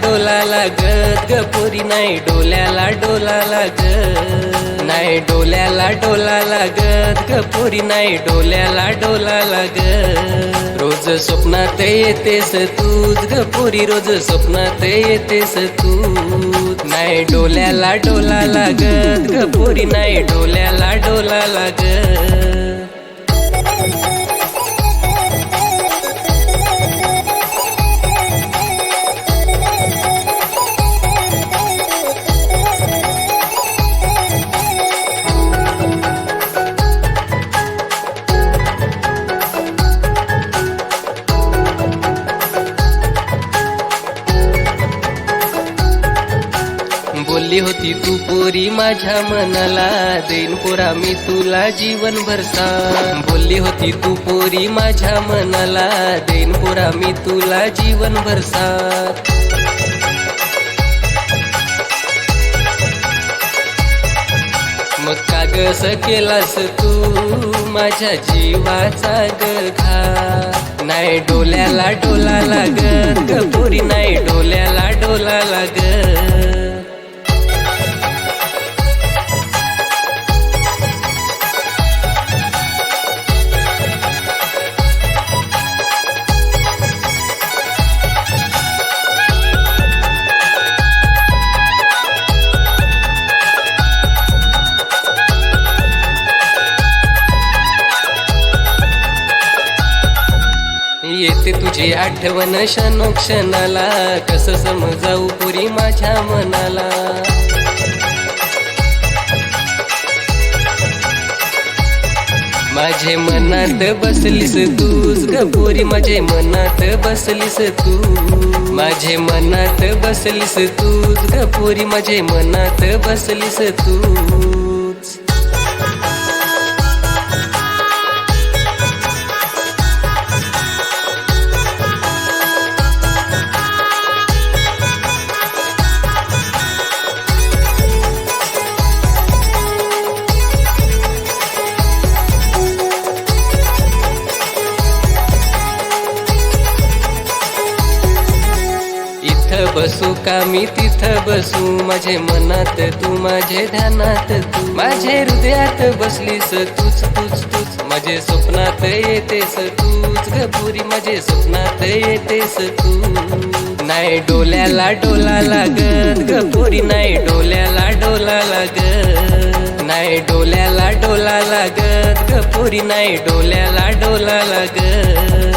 डोला लागत ग पोरी, नाही डोल्याला डोला लागत, नाही डोल्याला डोला लागत ग पोरी, नाही डोल्याला डोला लागत। रोज स्वप्नात येतेस तूच ग पोरी, रोज स्वप्नात येतेस तू, नाही डोल्याला डोला लागत ग पोरी, नाही डोल्याला डोला लागत। बोलली होती तू पोरी माझ्या मनाला, देईन पोरा मी तुला जीवनभर साथ। बोलली होती तू पोरी माझ्या मनाला, देईन पोरा मी तुला जीवनभर साथ। मग का गस केलास तू माझ्या जीवाचा ग घात, नाही डोल्याला डोला लागत ग पोरी, नाही डोल्याला डोला लागत। येते तुझी आठवण क्षणोक्षणाला, कसं समजावू पोरी माझ्या मनाला। माझे मनात बसलीस तूच ग पोरी, माझे मनात बसलीस तू, माझे मनात बसलीस तूच ग पोरी, माझे मनात बसलीस तूच। बसू का मी तिथं बसू, माझे मनात तू, माझे ध्यानात तू, माझे हृदयात बसलीस तूच तूच तूच, माझे स्वप्नात येतेस तूच ग पोरी, माझे स्वप्नात येतेस तू, नाही डोल्याला डोला लागत ग पोरी, नाही डोल्याला डोला लागत, नाही डोल्याला डोला लागत ग पोरी, नाही डोल्याला डोला लागत।